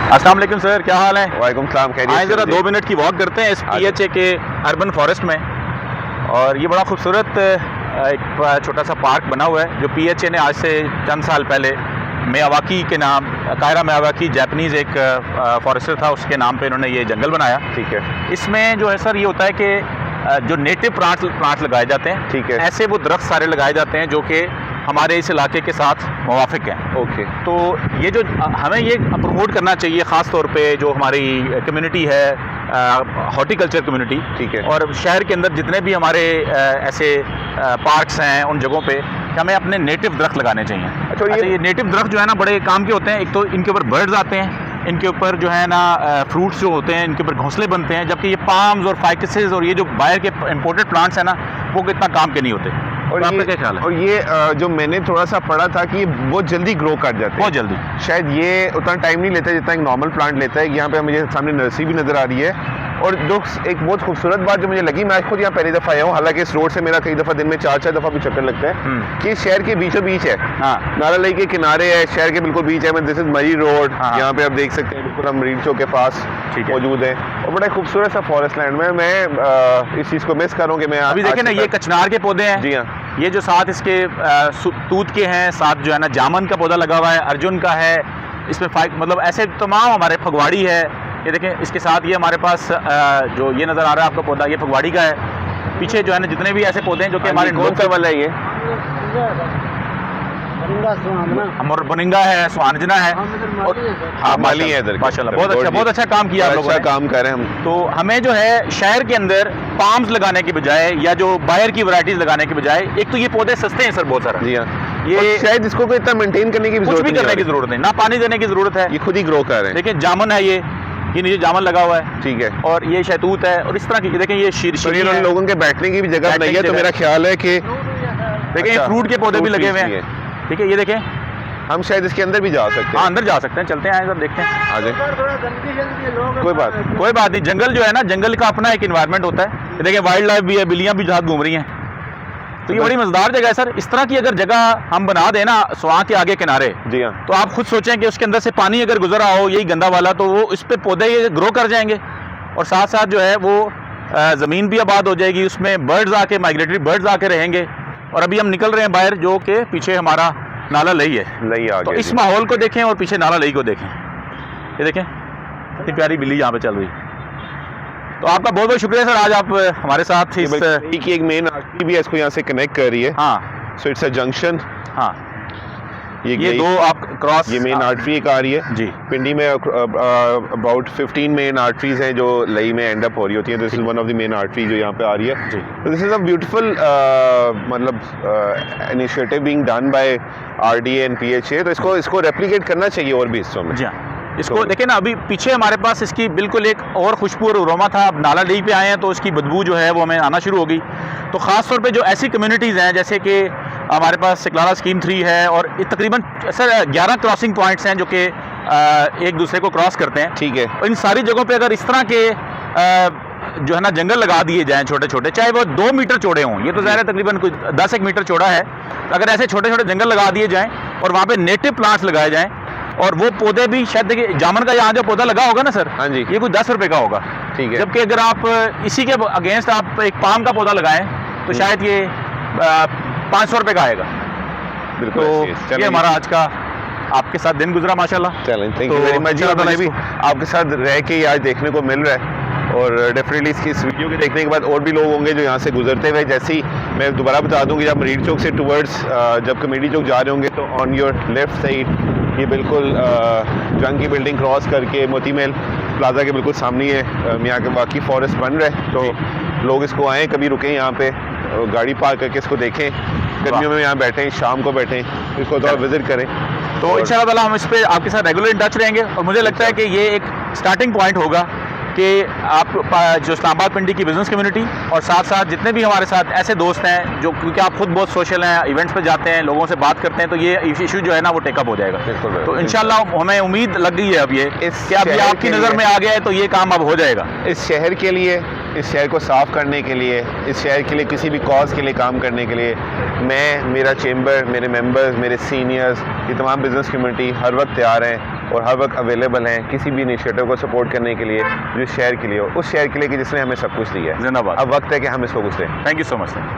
अस्सलाम वालेकुम सर, क्या हाल है? वालेकुम सलाम। आए ज़रा 2 मिनट की वॉक करते हैं इस PHA के अर्बन फॉरेस्ट में। और ये बड़ा खूबसूरत एक छोटा सा पार्क बना हुआ है जो PHA ने आज से चंद साल पहले मियावाकी के नाम, कायरा मियावाकी जापानीज़ एक फॉरेस्टर था, उसके नाम पे इन्होंने ये जंगल बनाया। ठीक है। इसमें जो है सर ये होता है कि जो नेटिव प्लांट्स लगाए जाते हैं, ठीक है। ऐसे वो दरख्त सारे लगाए जाते हैं जो कि हमारे इस इलाके के साथ मुवाफिक हैं। ओके। तो ये जो हमें ये प्रमोट करना चाहिए, ख़ास तौर पे जो हमारी कम्युनिटी है, हॉर्टिकल्चर कम्युनिटी। ठीक है। और शहर के अंदर जितने भी हमारे ऐसे पार्क्स हैं उन जगहों पे कि हमें अपने नेटिव दरख्त लगाने चाहिए। अच्छा, ये नेटिव दरख्त जो है ना बड़े काम के होते हैं। एक तो इनके ऊपर बर्ड्स आते हैं, इनके ऊपर जो है ना फ्रूट्स जो होते हैं इनके ऊपर घोंसले बनते हैं, जबकि ये पाम्स और फाइकसेस और ये जो बाहर के इम्पोर्टेड प्लांट्स हैं ना वो इतना काम के नहीं होते। और तो आपका ये क्या ख्याल है? और ये जो मैंने थोड़ा सा पढ़ा था कि ये बहुत जल्दी ग्रो कर जाते हैं। बहुत जल्दी। शायद ये उतना टाइम नहीं लेता जितना एक नॉर्मल प्लांट लेता है। यहाँ पे मुझे सामने नर्सरी भी नज़र आ रही है। और जो एक बहुत खूबसूरत बात जो मुझे लगी, मैं खुद यहाँ पहली दफ़ा आया हूँ, हालांकि इस रोड से मेरा कई दफ़ा दिन में 4 दफ़ा भी चक्कर लगता है, कि शहर के बीचों बीच है। हाँ। नाला लेक के किनारे है, शहर के बिल्कुल बीच है। दिस इज मरी रोड। हाँ। यहाँ पे आप देख सकते हैं बिल्कुल हम मरीन चौक के पास मौजूद है। और बड़ा खूबसूरत सा फॉरेस्ट लैंड में मैं इस चीज़ को मिस करूँ कि मैं अभी देखें ना, ये कचनार के पौधे हैं। जी हाँ। ये जो साथ इसके तूत के हैं, साथ जो है ना जामन का पौधा लगा हुआ है, अर्जुन का है, इसमें मतलब ऐसे तमाम हमारे फगवाड़ी है। ये देखें, इसके साथ ये हमारे पास जो ये नज़र आ रहा है आपका पौधा, ये फगवाड़ी का है। पीछे जो है ना जितने भी ऐसे पौधे हैं जो कि हमारे कौन सा वाला है ये? हमारा बनिंगा है, सुहांजना है, और हाँ माली है इधर। माशाल्लाह, बहुत अच्छा काम किया आप लोगों ने। अच्छा काम कर रहे हैं हम। तो हमें जो है शहर के अंदर पाम्स लगाने के बजाय या जो बाहर की वैरायटीज लगाने के बजाय, एक तो ये पौधे सस्ते हैं सर बहुत सारा। जी हाँ। ये शायद इसको कोई इतना मेंटेन करने की कुछ भी करने की जरूरत नहीं, ना पानी देने की जरूरत है, ये खुद ही ग्रो कर रहे हैं। देखिए जामन है, ये नीचे जामन लगा हुआ है। ठीक है। और ये शहतूत है, और इस तरह की देखें ये शीरी है। लोगों के बैठने की भी जगह नहीं है, तो मेरा ख्याल है कि देखें ये फ्रूट के पौधे भी लगे हुए हैं। ठीक है, ये देखें, हम शायद इसके अंदर भी जा सकते हैं। हाँ अंदर जा सकते हैं, चलते हैं इधर देखते हैं। आ जाए, कोई बात नहीं। जंगल जो है ना, जंगल का अपना एक इन्वायरमेंट होता है। देखिए वाइल्ड लाइफ भी है, बिल्लियाँ भी जहाँ घूम रही हैं, तो ये बड़ी मजेदार जगह है सर। इस तरह की अगर जगह हम बना दें ना स्वां के आगे किनारे, जी हाँ, तो आप खुद सोचें कि उसके अंदर से पानी अगर गुजर रहा हो यही गंदा वाला, तो वो इस पे पौधे ग्रो कर जाएंगे, और साथ साथ जो है वो ज़मीन भी आबाद हो जाएगी, उसमें बर्ड्स आके, माइग्रेटरी बर्ड्स आके रहेंगे। और अभी हम निकल रहे हैं बाहर, जो कि पीछे हमारा नाला लई है। लई आ तो गया। इस माहौल को देखें और पीछे नाला लई को देखें, ये देखें कितनी प्यारी बिल्ली यहाँ पे चल रही। तो आपका बहुत बहुत शुक्रिया सर, आज आप हमारे साथ इस की एक मेन आर्टरी भी है, इसको यहाँ से कनेक्ट कर रही है। हाँ, सो इट्स अ जंक्शन। हाँ, ये दो आप क्रॉस, ये मेन आर्टरी एक आ रही है जी। पिंडी में अबाउट 15 मेन आर्टरीज हैं जो लई में एंड अप हो रही होती हैं। This is one of the main artery जो यहाँ पे आ रही है। तो दिस इज अ ब्यूटीफुल मतलब initiative being done by RDA and PHA। तो इसको रेप्लिकेट करना चाहिए और भी हिस्सों में। जी हाँ, इसको देखें ना, अभी पीछे हमारे पास इसकी बिल्कुल एक और खुशबू और अरोमा था। अब नाला डी पे आए हैं तो इसकी बदबू जो है वो हमें आना शुरू हो गई। तो ख़ास तौर पे जो ऐसी कम्युनिटीज़ हैं, जैसे कि हमारे पास सिकलारा स्कीम 3 है, और तकरीबन सर 11 क्रॉसिंग पॉइंट्स हैं जो कि एक दूसरे को क्रॉस करते हैं। ठीक है। इन सारी जगहों पे अगर इस तरह के जो है ना जंगल लगा दिए जाएँ छोटे छोटे, चाहे वो 2 मीटर चौड़े हों, ये तो ज़ाहिर है तकरीबन कुछ 10-1 मीटर चौड़ा है, अगर ऐसे छोटे छोटे जंगल लगा दिए जाएँ और वहाँ पे नेटिव प्लांट्स लगाए जाएँ, और वो पौधे भी शायद देखिए जामन का यहाँ जो पौधा लगा होगा ना सर, हाँ जी, ये कुछ 10 रुपए का होगा। ठीक है। जबकि अगर आप इसी के अगेंस्ट आप एक पाम का पौधा लगाएं तो शायद ये 500 रुपए का आएगा। बिल्कुल। तो ये हमारा आज का आपके साथ दिन गुजरा माशाल्लाह। चलें, थैंक यू वेरी मच। मुझे भी आपके साथ रह के आज देखने को मिल रहा है, और डेफिनेटली इस वीडियो के देखने के बाद और भी लोग होंगे जो यहाँ से गुजरते हुए, जैसे ही मैं दोबारा बता दूँ कि जब मरीन चौक से टूवर्ड्स जब कमेटी चौक जा रहे होंगे तो ऑन योर लेफ्ट साइड ये बिल्कुल जंग की बिल्डिंग क्रॉस करके मोती महल प्लाजा के बिल्कुल सामने है मियाँ के बाकी फॉरेस्ट बन रहा है। तो लोग इसको आएँ, कभी रुकें यहाँ पे, गाड़ी पार्क करके इसको देखें, गर्मियों में यहाँ बैठें, शाम को बैठें, इसको थोड़ा विजिट करें। तो इंशाल्लाह हम इस पर आपके साथ रेगुलर इन टच रहेंगे, और मुझे लगता है कि ये एक स्टार्टिंग पॉइंट होगा कि आप जो इस्लामाबाद पिंडी की बिज़नेस कम्युनिटी और साथ साथ जितने भी हमारे साथ ऐसे दोस्त हैं जो, क्योंकि आप खुद बहुत सोशल हैं, इवेंट्स पे जाते हैं, लोगों से बात करते हैं, तो ये इशू जो है ना वो टेकअप हो जाएगा। तो इंशाल्लाह हमें उम्मीद लग गई है अब ये कि अब ये आपकी नज़र में आ गया है, तो ये काम अब हो जाएगा। इस शहर के लिए, इस शहर को साफ़ करने के लिए, इस शहर के लिए किसी भी कॉज के लिए काम करने के लिए मैं, मेरा चेंबर, मेरे मेंबर्स, मेरे सीनियर्स, ये तमाम बिज़नेस कम्युनिटी हर वक्त तैयार हैं और हर वक्त अवेलेबल हैं किसी भी इनिशिएटिव को सपोर्ट करने के लिए जो शहर के लिए हो, उस शहर के लिए कि जिसने हमें सब कुछ दिया है। जिंदाबाद। अब वक्त है कि हम इसको कुछ दें। Thank you so much sir.